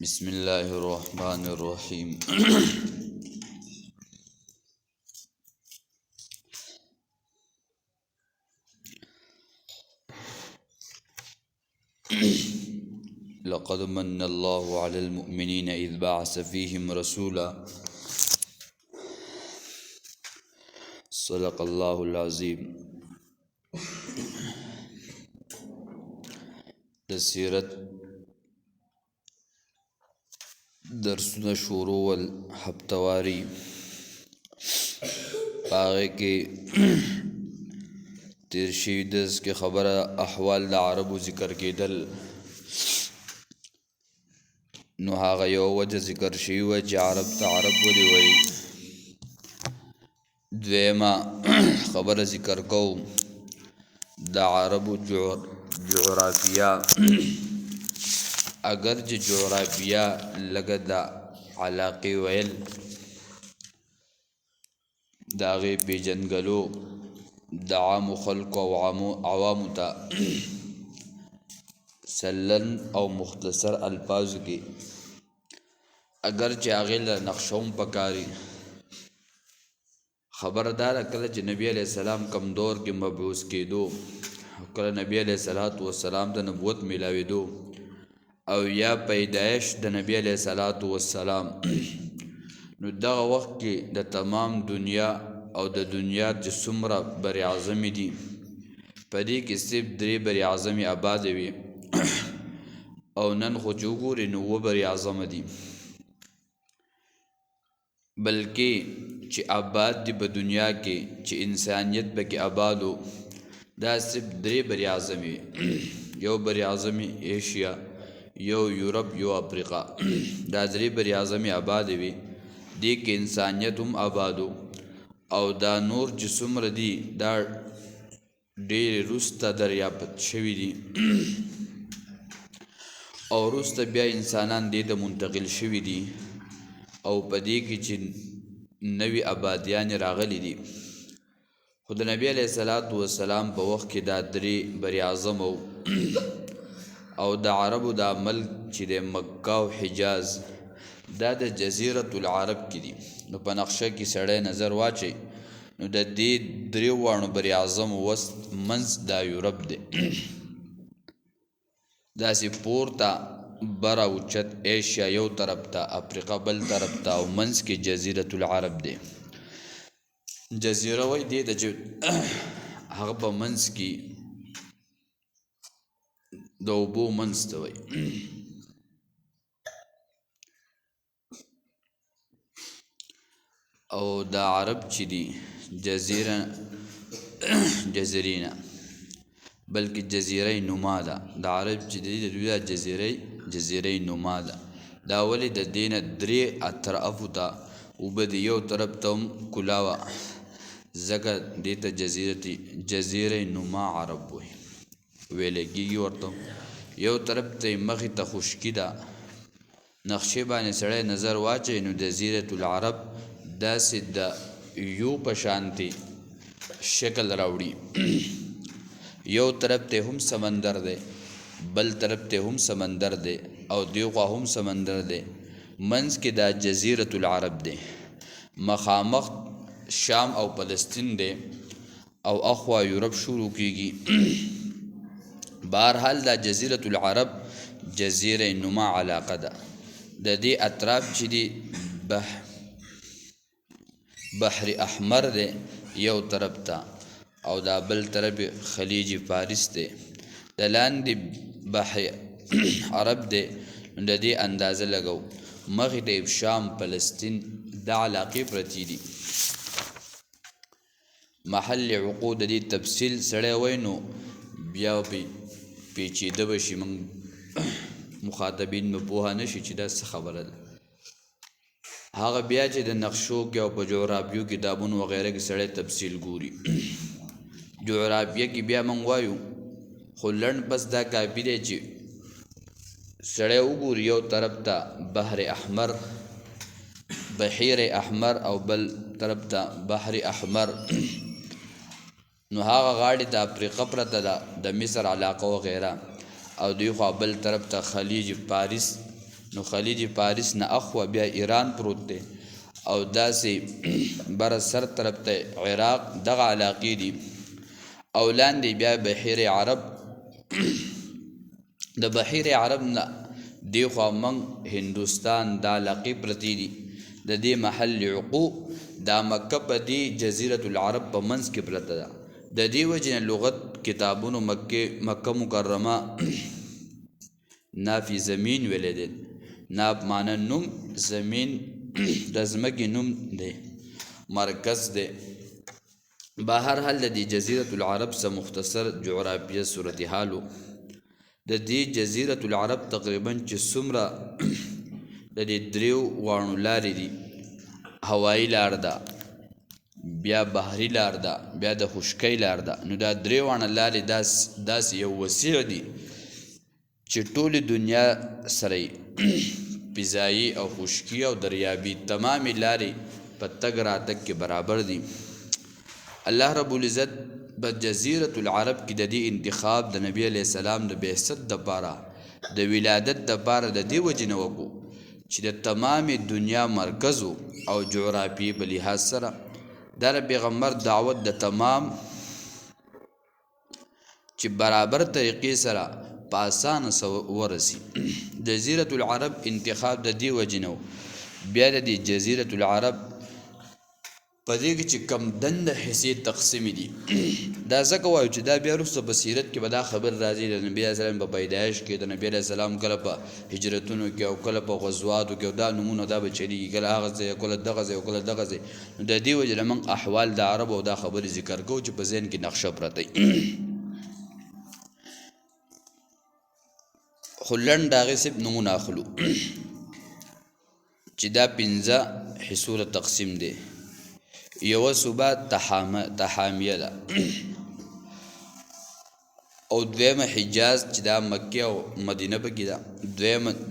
بسم الله الرحمن الرحيم لقد من الله على المؤمنين إذ بعث فيهم رسولا صدق الله العظيم. د سیرت درسونه شروع والحبتواری هغه کې تیر شوي درس کې خبره احوال د عربو ذکر کېدل، نو هغه یو وجه ذکر شوي وه چې عرب ته عرب ولې وایي. دویمه خبره ذکر کوو د عربو جغرافیه، اگر چې جغرافیه لږه د علاقې ویل د هغې پیژنګلو د عامو خلکو او عوامو ته سلن او مختصر الفاظو کې اگر چې هغې له نقشه هم پکاري. خبردار کله چې نبی علیہ السلام کم دور کې مبعوث کېدو، کله نبی علیہ السلام د نبوت میلاوېدو او یا پیدایش د نبی علیہ السلام، نو دغه وخت کې د تمام دنیا او د دنیا چې څومره بر اعظمې دي په دې کې صرف 3 بر اعظمې آباد وي او نن خو چې وګورې نو 9 بر اعظمه دي، بلکې چې آباد دي په دنیا کې چې انسانیت پکې آبادو دا صرف 3 بر اعظمې یو بر اعظمې ایشیا، یو یورپ، یو افریقا. دا 3 بر اعظمې آباد وي، دې کې انسانیت هم آبادو او دا نور چې څومره دي دا ډېرې وروسته دریافت شوي دي او وروسته بیا انسانان دې ته منتقل شوي دي او په دې کې چې نوي آبادیانې راغلي دي. خو د نبی علیه السلام په وخت کې دا 3 بر اعظم او د عربو دا ملک چې د مکه او حجاز دا د جزیرة العرب کې دي. نو په نقشه کې سړی نظر واچي نو د دې 3 واړو بر اعظم وسط منځ دا یورپ دی، داسې پورته بره اوچت ایشیا یو طرف ته، افریقا بل طرف ته او منځ کې جزیرة العرب دی. جزیره وای دی د هغه په منځ کې د اوبو منځ ته وای. او د عرب چې دي جزیره نه بلکې جزیره نما ده. د عرب چې دي د دوی جزیره نما ده. دا ولې د دې نه 3 اطرافو ته اوبه دي، یو طرف ته هم کلاوه، ځکه دې ته جزیره نما عرب ویلی کېږي ورته. یو طرف ته یې مخې ته خشکي ده، نقشې باندې سړی نظر واچوي نو جزیرة العرب داسې د یو په شانتې شکل راوړي. یو طرف ته هم سمندر دی، بل طرف ته هم سمندر دی او دې خوا هم سمندر دی، منځ کې دا جزیرة العرب دی. مخامخ شام او فلسطین دی او اخوا یورپ شروع کېږي. بهرحال دا جزیرة العرب جزیره نما علاقه ده. د دې اطراف چې دي بحر احمر دی یو طرف ته او دا بل طرف خلیج فارس دی، د لاندې بحر عرب دی. د دې اندازه لګو مخې ته شام فلسطین د علاقې پرتی دي. محل عقود دې تفصیل سړی وای نو بیا پیچیده بشي، موږ مخاطبین مې پوهه نشي چې دا څه خبره ده. هغه بیا چې د نقشو کې او په جغرافیو کتابونو وغیره کې سړی تفصیل ګوري. جغرافیه کې بیا موږ وایو خو لنډ بس دا کافي دی چې سړی وګوري یو طرف ته بحر احمر، بحیر احمر او بل طرف ته بحر احمر، نو هغه غاړې د افریقا پرته ده، د مصر علاقه وغیره، او دوی خوا بل طرف ته خلیج فارس نو خلیج فارس نه اخوا بیا ایران پروت دی او داسې بر سر طرف ته عراق دغه علاقې دي او لاندې بیا بحیر عرب د بحیر عرب نه دی خوا موږ هندوستان دا علاقې پرتې دي د دې محل عقوق دا مکه په دې جزیرة العرب په منځ کې پرته ده د دې وجې نه لغت کتابونو مکه مکرمه نافی زمین ویلی دی ناف معنی نوم زمین د ځمکې نوم دی مرکز دی بهر حال د دې جزیرة العرب څه مختصر جغرافیه صورتحالو د دې جزیرة العرب تقریبا چې څومره د دې دریو واړو لارې دي هوایي لار ده بیا بحري لار ده بیا د خشکۍ لار ده نو دا درې واړه لارې داسې یو وسیع دي چې ټولې دنیا سره فضایي او خشکي او دریابي تمامې لارې په تګ راتګ کې برابر دي الله رب العزت په جزیرة العرب کې د دې انتخاب د نبی علیه السلام د بعثت دپاره د ولادت دپاره د دې وجې نه وکړو چې د تمامې دنیا مرکز او جغرافیې په لحاظ سره دا د پیغمبر دعوت د تمام چې برابر طریقې سره په اسانه ورسي جزیرة العرب انتخاب د دې وجې نه بیا د دې جزیرة العرب په دې کې چې کم دنده حصې تقسیمې دي دا ځکه وایو چې دا بیا وروسته په سیرت کې به دا خبر راځي د نبي علیه السلام په پیدایش کې د نبي علیه السلام کله په هجرتونو کې او کله په غزواتو کې او دا نومونه دا به چلیږي کله هغه ځای کله دغه ځای او کله دغه ځای نو د دې وجې نه موږ احوال د عربو او دا خبرې ذکر کوو چې په ذهن کې نقشه پرته وي خو لنډ د هغې صرف نومونه اخلو چې دا 5 حصو تقسیم دی یوه صوبه تحامیه ده او دویمه حجاز چې دا مکې او مدینه پکې ده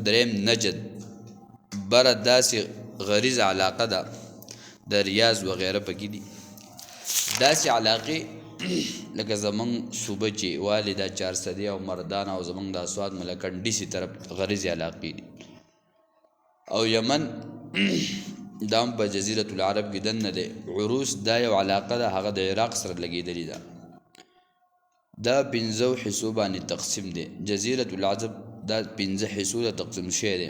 دریم نجد بره داسې غریز علاقه ده د ریاض وغیره پکې دي داسې علاقې لکه زمونږ صوبه چې والي دا 400 او مردان او زمونږ د اسواد ملکنډي سي طرف غریزي علاقې دي او یمن دام په جزیرة العرب کې دننه دی عروس دا یو علاقه ده هغه د عراق سره لګېدلې ده دا 5 حصو باندې تقسیم دی جزیرة العرب دا 5 حصو ته تقسیم شوی دی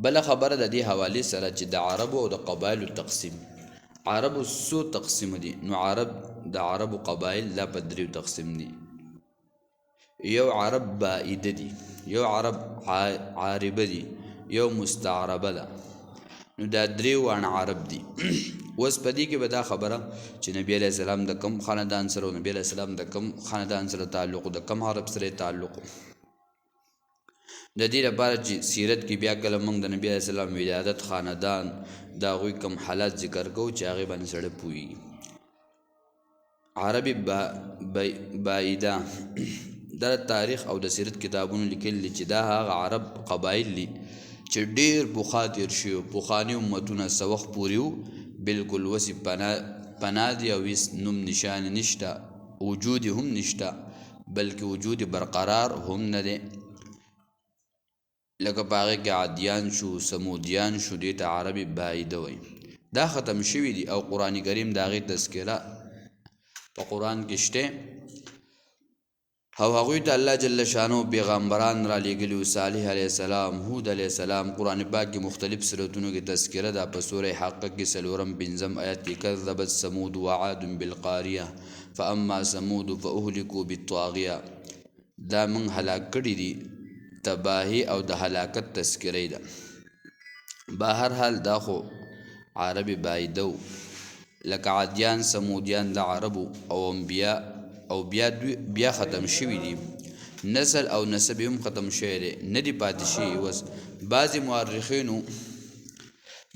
بله خبره د دې حوالې سره چې د عربو او د قبایلو تقسیم عربو څو تقسیم دي نو د عربو قبایل دا په 3 تقسیم دي یو عرب بائده دي یو عرب عاربه دي یو مستعربه ده نو دا 3 وان عرب دي اوس په دې کې به دا خبره چې نبی علیه السلام د کم خاندان سره او نبی علیه السلام د کم خاندان سره تعلق د کم عرب سره تعلق د دې لپاره چې سیرت کې بیا کله موږ د نبی علیه السلام ولادت خاندان د هغوی کم حالات ذکر کوو چې هغې باندې سړی پوهېږي عربي بائده دا تاریخ او د سیرت کتابونو لیکلي چې دا هغه عرب قبایل دي چې ډېر پخوا تېر شوي پخواني امتونه څه وخت پورې وو بلکل وسې پناه دي او هېڅ نوم نشان نشته وجود هم نشته بلکې وجود برقرار هم نه دی لکه په هغې کې عادیان شو سمودیان شو دې ته عربي بائده وایي دا ختم شوي دي او قرآن کریم د هغې تذکره په قرآن کې شته او هغوی ته الله جل شانو پیغمبران را لېږلي صالح علیه السلام هود علیه السلام قرآن پاک کې مختلف صورتونو کې تذکره ده په سوره حق کې 4 آیت کې کذبت ثمود وعاد بالقاریه فاما ثمود فاهلكوا بالطاغیه دا موږ هلاک کړي دي تباهي او د هلاکت تذکره ده بهر حال دا خو عربي بائده لکه عادیان سمودیان د عربو او انبیا او بیا ختم شوي دي نسل او نسب هم ختم شوی دی نه دي پاتې شوي اوس بعضې مورخینو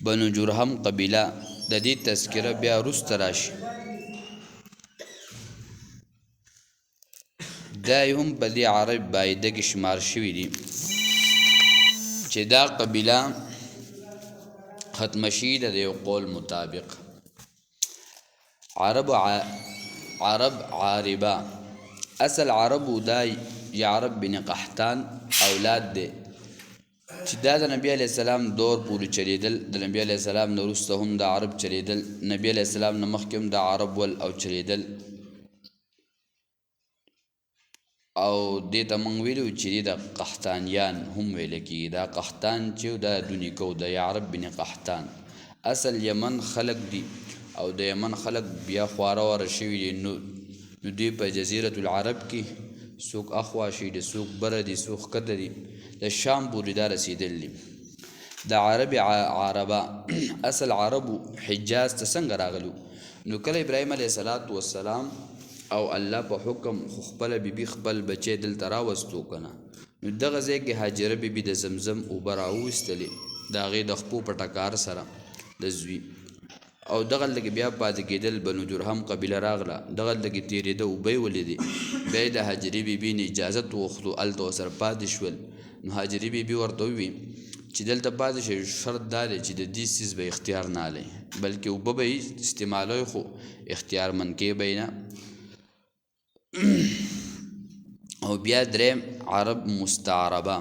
بنو جرهم قبیله د دې تذکره بیا وروسته راشي دا هم په دې عرب بائده کې شمار شوي دي چې دا قبیله ختم شوي ده د یو قول مطابق عرب عاربه اصل عربو دا یعرب بن قحطان اولاد دی چې دا د نبی علیه السلام دور پورې چلیدل، د نبی علیه السلام نه وروسته هم د عرب چلیدل، نبی علیه السلام نه مخکې هم د عرب ول او چلیدل. او دې ته موږ ویلو چې د قحطانیان هم ویل کېږي. دا قحطان چې دا دونیکو د یعرب بن قحطان اصل یمن خلق دي، او د یمن خلق بیا خواره واره شوي دي. نو دوی په جزیرة العرب کې څوک اخوا شي دي، څوک بره دي، څوک ښکته دي، د شام پورې دا رسېدل دي. د عرب عربه اصل عربو حجاز ته څنګه راغلو؟ نو کله ابراهیم علیه السلام او الله په حکم خپله بیبي خپل بچی دلته راوستو که نه، نو دغه ځای کې هاجره بیبي د زمزم اوبه راوویستلې د هغې د خپو په ټکار سره د زوی، او دغلته کې بیا پاتې کېدل. بنو جرهم قبیله راغله، دغلته کې تېرېده، اوبه یې ولیدې، بیا یې د هاجرې بیبي نه اجازت وغوښتو، هلته ورسره پاتې شول. نو هاجرې بیبي ورته ووي چې دلته پاتې شئ، شرط دا دی چې د دې څیز به اختیار نه هلئ، بلکې اوبه به یې استعمالوئ خو اختیارمند کې به یې نه. او بیا دریم عرب مستعربه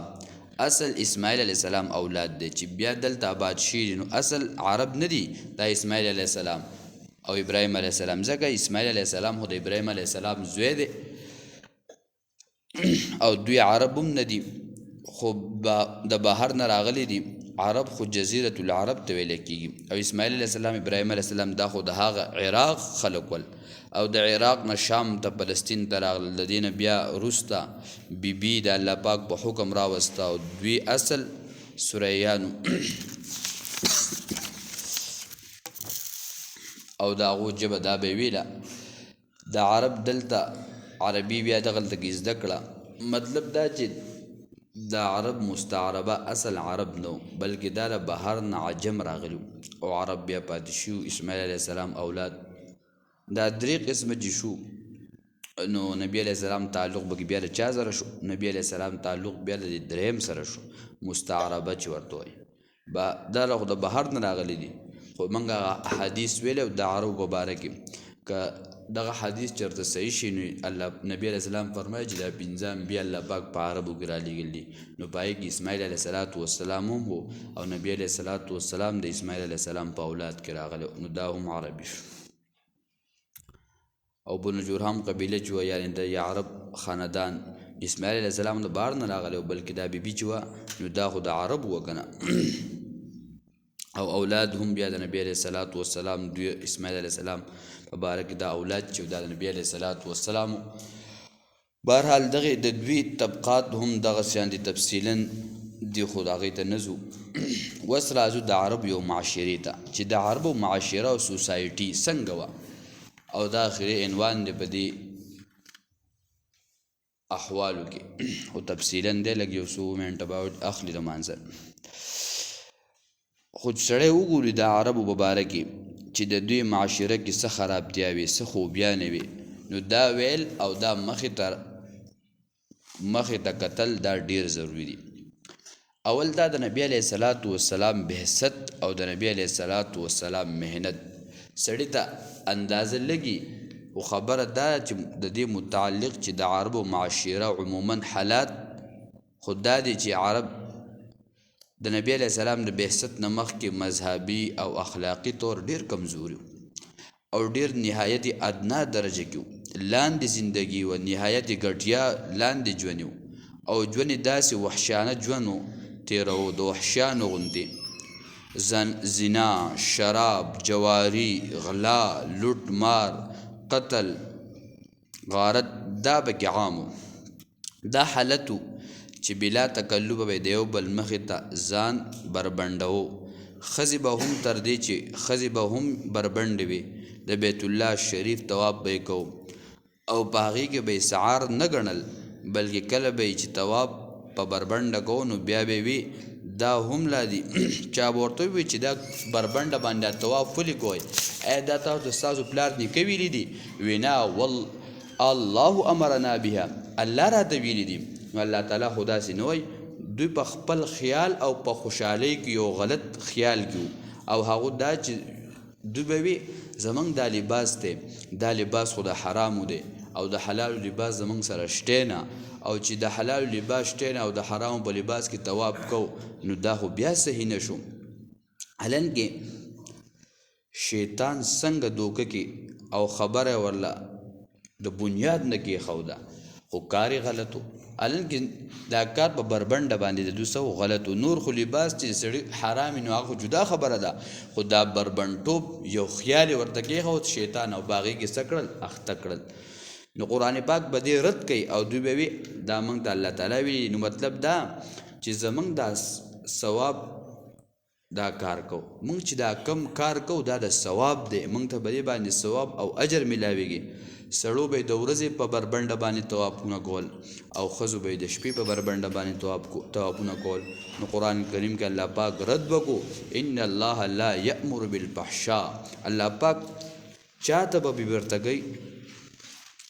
اصل اسماعیل علیه السلام اولاد دی چې بیا دلته آباد شوي دي. نو اصل عرب نه دي، دا اسماعیل علیه السلام او ابراهیم علیه السلام، ځکه اسماعیل علیه السلام خو د ابراهیم علیه السلام زوی دی او دوی عرب هم نه دي، خو د بهر نه راغلي دي. عرب خو جزیرة العرب ته ویل کېږي. او اسماعیل علیه السلام ابراهیم علیه السلام دا خو د هغه عراق خلق ول، او د عراق نه شام ته فلسطین ته راغلل. د دې نه بیا وروسته بیبي د الله پاک په حکم راوسته، او دوی اصل سوریانو او د هغو ژبه دا به یې ویله. د عرب دلته عربي بیا دغلته کې زده کړه. مطلب دا چې د عرب مستعربه اصل عرب نو، بلکې دا د بهر نه عجم راغلو، او عرب بیا پاتې شو اسماعیل علیه السلام اولاد. دا درې قسمه چې شو، نو نبی علیه السلام تعلق به بیا د چا سره شو؟ نبی علیه السلام تعلق بیا د دریم سره شو، مستعربه چې ورته وایي. دا خو د بهر نه راغلی دي، خو موږ حدیث ویلی د عربو په باره کې. که دغه حدیث چېرته صحیح شي، نو الله نبی علیه السلام فرمایي چې دا پنځه انبیا الله پاک په عربو کې رالیږلي دي. نو په هغې کې اسماعیل علیه السلام هم و، او نبی علیه السلام د اسماعیل علیه السلام په اولاد کې راغلی، نو دا هم عربي شو. او بنو جرهم قبیله چې وه، یعنې د یعرب خاندان، اسماعیل علیه السلام د بهر نه راغلی، بلکې دا بیبي چې وه نو دا خو د عرب وه که نه. او اولاد هم بیا د نبی علیه السلام دوی اسماعیل علیه السلام په باره کې دا اولاد چې دا د نبی علیه السلام. بهرحال دغې د دوی طبقات هم دغسې دي، تفصیلا دي خو د هغې ته نه ځو. اوس راځو د عرب یو معاشرې ته، چې د عربو معاشره او سوسایټي څنګه وه، او دا آخري عنوان دی په دې احوالو کې، خو تفصیلا دی لږ یو څو منټه به اخلي د مانځه. خو سړی وګوري د عربو په باره کې چې د دوی معاشره کې څه خرابتیا وي، څه خوبیانې وي، نو دا ویل او دا مخې ته کتل دا ډیر ضروري دي. اول دا د نبی علیه السلام بعثت او د نبی علیه السلام محنت سړي ته اندازه لګي، خو خبره دا چې د دې متعلق چې د عربو معاشره عموما حالات خو دا دی چې عرب د نبی علیه السلام د بعثت نه مخکې مذهبي او اخلاقي طور ډیر کمزوري او ډیر نهایت ادنا درجه کې لاندې زندگی و نهایت ګټیا لاندې ژوند او ژوند داسې وحشانه ژوند تیرو د وحشیانو غوندې زنا، شراب، جواری، غلا، لوټ مار، قتل، غارت، دا پکې عامو. دا حالتو چې بلا تکلف به د یو بل مخې ته ځان بربنډو. ښځې به هم تر دې چې ښځې به هم بربنډې وي، د بیت الله شریف طواف به یې کوو او په هغې کې به یې سعار نه ګڼل، بلکې کله به یې چې طواف په بربنډه کوو نو بیا به وي دا هم لا دي چا به ورته ووایي چې دا بربنډه باندې طواف ولې کوئ؟ ایا دا تاسو ستاسو پلار نیکه ویلي دي؟ وی نه، الله امرنا بها، الله راته ویلي دي. نو الله تعالی خو داسې نه وایي، دوی په خپل خیال او په خوشحالۍ کې یو غلط خیال کې او هغو دا چې دوی به وي زمونږ دا لباس دی، دا لباس خو د حرامو دی او د حلال لباس زمونږ سره شته نه او چې د حلال لباس شته نه او د حرام په لباس کې طواف کو نو دا خو بیا صحیح نشو. حالانکه شیطان څنګه دوکه کې او خبره ورله د بنیاد نه کې خوده خو کاری غلطو. حالانکه دا کار په بربنډه باندې د دوسو غلطو. نور خو لباس چې سړی حرام نو هغه جدا خبره ده خو دا بربنډوب یو خیال ورته کې خو شیطان او باغی کې سکړل اخته کړل. نو قرآن پاک به دې رد کوي او دوی به وي دا موږ ته الله تعالی وی. نو مطلب دا چې زمونږ دا ثواب دا کار کو موږ چې دا کم کار کو دا د ثواب دی موږ ته به باندې ثواب او اجر ملاويږي. سړو به د ورځې په بربنډه باندې طوافونه کول او ښځو به د شپې په بربنډه باندې طوافونه کول. نو قرآن کریم کې الله پاک رد وکړو ان الله لا یأمر بالفحشاء. الله پاک چاته به بېبرتګۍ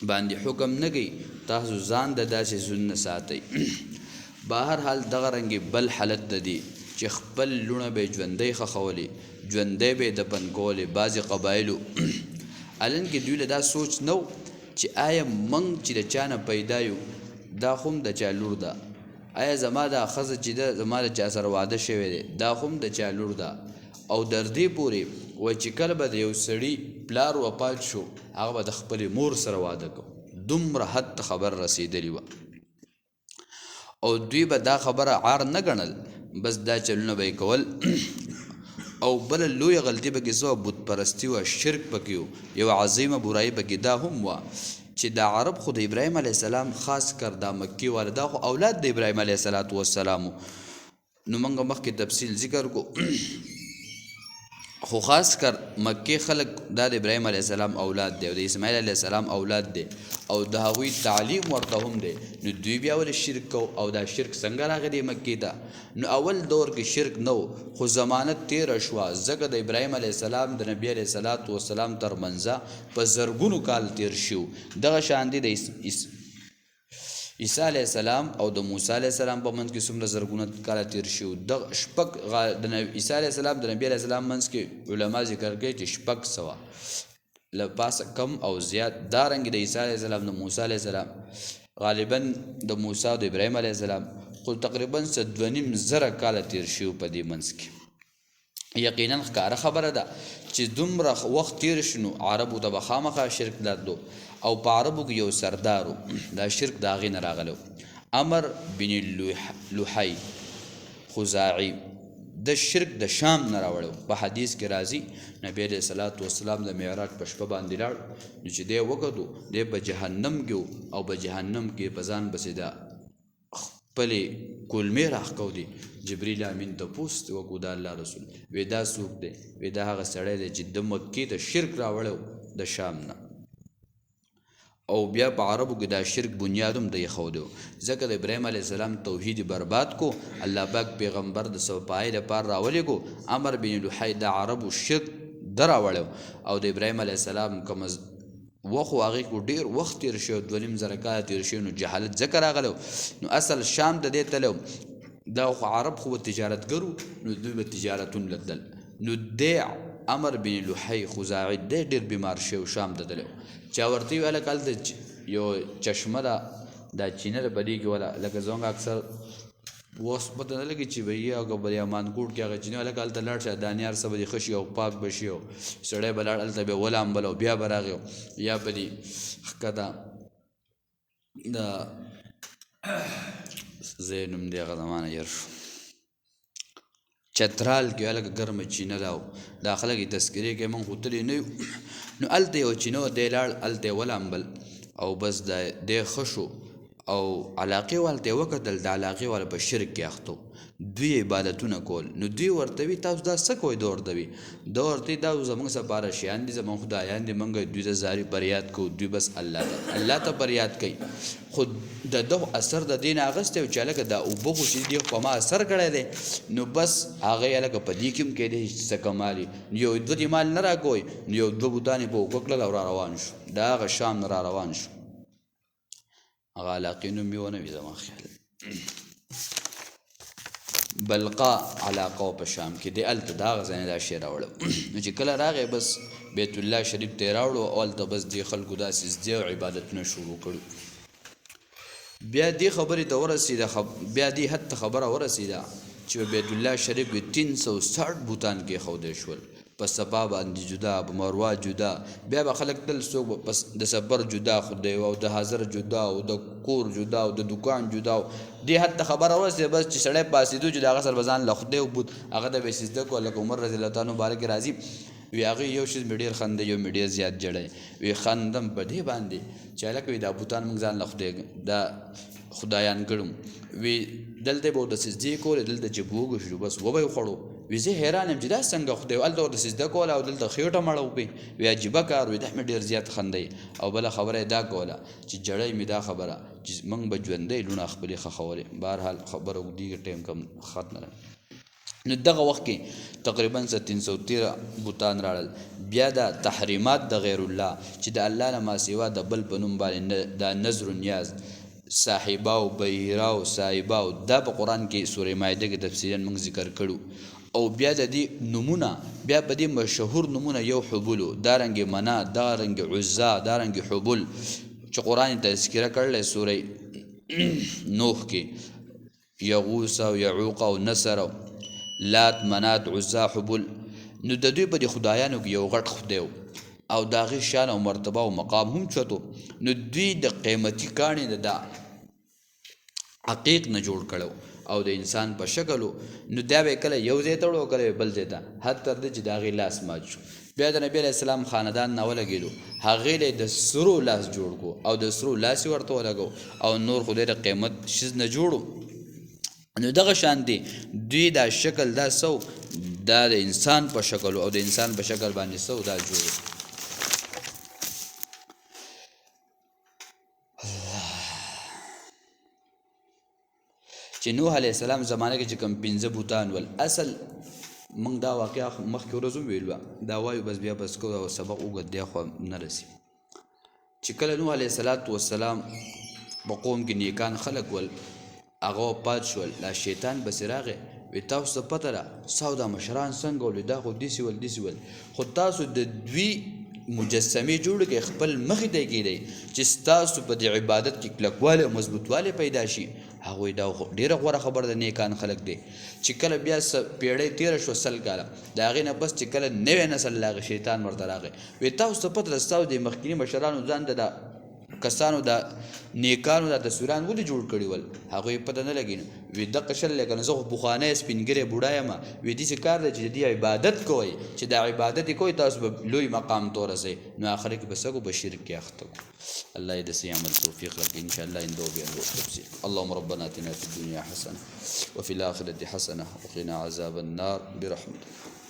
باندې حکم نه کوي تاسو ځان د داسې زونه ساتئ. بهر حال دغه رنګې بل حالت د دی چې خپل لونه به ژوندی خښولې ژوندی به دفن کولې. بعضې قبایلو حالانکې دوی له دا سوچ نو چې آیا موږ چې د چا نه پیدا یو دا خو هم د چا لور ده. آیا زما دا ښځه چې ده زما د چا سره واده شوی دی دا خو هم د چا لور ده. او در دې پورې وایي چې کله به د یو سړي پلار وفات شو هغه به د خپلې مور سره واده کو. دومره حد ته خبر رسېدلې وه او دوی به دا خبره عار نه ګڼل بس دا چلونه به یې کول. او بله لویه غلطي پکې څه وه بت پرستي وه شرک پکې و. یو عظیمه برایي پکې دا هم وه چې دا عرب خو د ابراهیم علیه السلام خاص کر دا مکې والا دا خو اولاد د ابراهیم علیه السلام نو موږ مخکې تفصیل ذکر کو خو خاص کر مکې خلک دا د ابراهیم علیه السلام اولاد دی او د اسماعیل علیه السلام اولاد دی او د هغوی تعلیم ورته هم دی. نو دوی بیا ولې شرک کو او دا شرک څنګه راغلی مکې ته. نو اول دور کې شرک نه خو زمانه تیره شوه ځکه د ابراهیم علیه السلام د نبي علیه السلام تر منځه په زرګونو کال تیر شو. دغه شان دی د عیسی علیه السلام او د موسی علیه السلام په منځ کې څومره زرګونه کاله تیر شو. دغه شپږ د عیسی علیه السلام د نبي علیه السلام منځ کې علما ذکر کوي چې 600 له پاسه کم او زیات. دارنګې د عیسی علیه السلام د موسی علیه السلام غالبا د موسی او د ابراهیم علیه السلام خو تقریبا 2.5 کاله تیر شو په دې منځ کې. یقینا ښکاره خبره ده چې دومره وخت تیر شنو عربو ته به خامخا شرک درلو او په عربو کې یو سردارو دا شرک د هغې نه راغلی امر بن لحی خزاعي د شرک د شام نه راوړی. په حدیث کې راځي نبی علیه السلام د معراج په شپه باندې لاړ نو چې دی وکتو دی په جهنم کې او په جهنم کې په ځان پسې دا خپلې کولمې راښکو دي. جبریل امین تپوس وکړو د الله رسول وی دا څوک دی وی دا هغه سړی دی چې د مکې ته شرک راوړی د شام نه او بیا په عربو کې دا شرک بنیاد هم د ایښودی و ځکه د ابراهیم علیه السلام توحید برباد کو. الله پاک پیغمبر د صفایۍ لپاره راولېږو. امر بن لحی د عربو شرک ده راوړی او د ابراهیم علیه السلام کوم وخو هغې کو ډېر وخت تیر شوی 2.5 کاله تیر شوی نو جهالت ځکه راغلی نو اصل شام ته دی تللی دا خو عرب خو تجارتګرو نو دوی به تجارتون لتل نو دی امر بن لحی خزاعي دی ډېر بیمار شوی شام ته تللی چا ورته ویل هلکه هلته یو چشمه ده دا چینه ده په دې کې ولا لکه زموږ اکثر اوس پته نه لګي چې به یې او که به یا مانکوټ کې هغه چینه هلکه هلته لاړ شه دانیار څه به دې ښه شي او پاک به شي او سړی به لاړ هلته به ولامبل او بیا به راغی یا به دې ښکته د ځای نوم دی هغه زمانه هېر شو چترال کې هلکه ګرمه چینه ده او دا خلک یې تذکرې کوي موږ خو تللی نه یو نو هلته یو چینه و دی لاړ هلته یې ولامبل او بس دی ښه شو او علاقې والته یې وکتل د علاقې والا په شرک کې اخته دوی عبادتونه کول نو دوی ورته وي تاسو دا څه کوئ ده ورته وي ده ورته وي دا زموږ سپاره شیان دي زموږ خدایان دي موږ دوی ته زاري فریاد کوو دوی بس الله ته فریاد کوي خو د دغو اثر د دې نه اخیستی و چې هلکه دا اوبه خو چې دي په ما اثر کړی دی نو بس هغه یې هلکه په دې کې هم کیدی شي څه کمال وي نو یو 2 دې مال نه راکوئ نو یو 2 بوتان یې په اوږه کړل او را روان شو د هغه شام نه را روان شو هغه علاقې نوم یې ونه وي زما خیال بلقا علاقه په شام کې دی هلته د هغه ځای نه دا شی راوړی نو چې کله راغی بس بیت الله شریف ته راوړو او هلته بس دې خلکو دا سجدې او عبادتونه شروع کړو بیا دې خبرې ته ورسېده بیا دې حد ته خبره ورسېده چې بیت الله شریف کې 360 بوتان کېښودی شول په صفا باندې جدا په مروه جدا بیا به خلک تل څوک پس د صبر جدا خدای او د حاضر جدا او د کور جدا او د دکان جدا دې حد ته خبره ورسېده بس چې سړی پاسېدو چې د هغه سر به ځان له خدای وبود هغه ته به یې سجده کړو لکه عمر رضی الله تعالی عنه باره کې راځي وی هغه یو شی مې ډېر خندی یو مې ډېر زیات جړی وی خندم په دې باندې چې هلکه وي دا بوتان موږ ځان له خدای دا خدایان کړو وی دلته به د سجدې کولې دلته چې به وګوښلو بس وبه یې خوړو وی زه حیران یم چې دا څنګه خدای هلته ورته سجده کوله او دلته خېټه مړه وکړي وی عجیبه کار وی دا مې ډېر زیات خندی او بله خبره یې دا کوله چې جړی مې دا خبره چې موږ به ژوندی لوڼه خپلې ښخولې بهرحال خبره اوږدېږي ټایم کم ختم نه نو دغه وخت کې تقریبا 313 بوتان راړل بیا دا تحریمات د غیر الله چې د الله نه ما سوا د بل په نوم باندې دا نظر و نیاز صاحبه او بهیره او صاحبه او دا په قرآن کې سورې مایده کې تفصیلا موږ ذکر کړو او بیا د دې نومونه بیا په دې مشهور نومونه یو حبلو دارنګې منا دارنګې عزا دارنګې حبل چې قرآن تذکره کړلی سورې نوح کې یغوس او یعوق او نصر او لات منات عزا حبل نو د دوی په دې خدایانو کې یو غټ خدای او د هغې شان او مرتبه او مقام هم چوتو نو دوی د قیمتي کاڼي د عقیق نه جوړ کړو او د انسان په شکل نو دا به کله یو ځای ته وړو کله بل ځای ته حتی تر دې چې د هغې لاس مات شو بیا د نبي علیه السلام خاندان نه ولګېدو هغې له د سرو لاس جوړ کړو او د سرو لاس یې ورته ولګو او نور خدای د قیمت شیز نه جوړو نو دغه شان دی دوی دا شکل دا سو دا د انسان په شکل او د انسان په شکل باندې سو دا جوړو چې نوح علیه السلام زمانه کې چې کوم 15 بوتان ول اصل موږ دا واقعا مخکې ورځ وویلو دا وایو بس بیا بس کوو او سبق اوږد دی خو نه رسي چې کله نوح علیه السلام په قوم کې نیکان خلک ول هغه وفات شول لا شیطان پسې راغی وی تاسو ته پته ده څو دا مشران څنګه ول دا خو داسې ول خو تاسو د دوی مجسمې جوړ کړئ خپل مخې ته یې کېدئ چې ستاسو په دې عبادت کې کلکوالی او مضبوطوالی پیدا شي هغوی دا ډېره غوره خبره ده نیکان خلک دی چې کله بیا پیړۍ تېره شوه 100 کاله د هغې نه بس چې کله نوی نسل راغی شیطان ورته راغی وی تاسو ته پته ده ستاسو د مخکیني مشرانو ځان د کسانو د نیکانو د تصویران ولې جوړ کړي ول هغوی پته نه لګي نو وی دقه شل دی که نه زه خو پخوانی سپینګری بوډا یم وی داسې کار دی چې د دې عبادت کوئ چې دا عبادت یې کوئ تاسو به لوی مقام ته ورسئ نو آخر کې به څه کوو به شرک کې اخته کړو الله یې داسې عمل توفیق راکړي انشاءالله اندو بیا نور تفصیل اللهم ربنا اتنا في الدنيا حسنه وفي الاخره حسنه وقنا عذاب النار برحمتك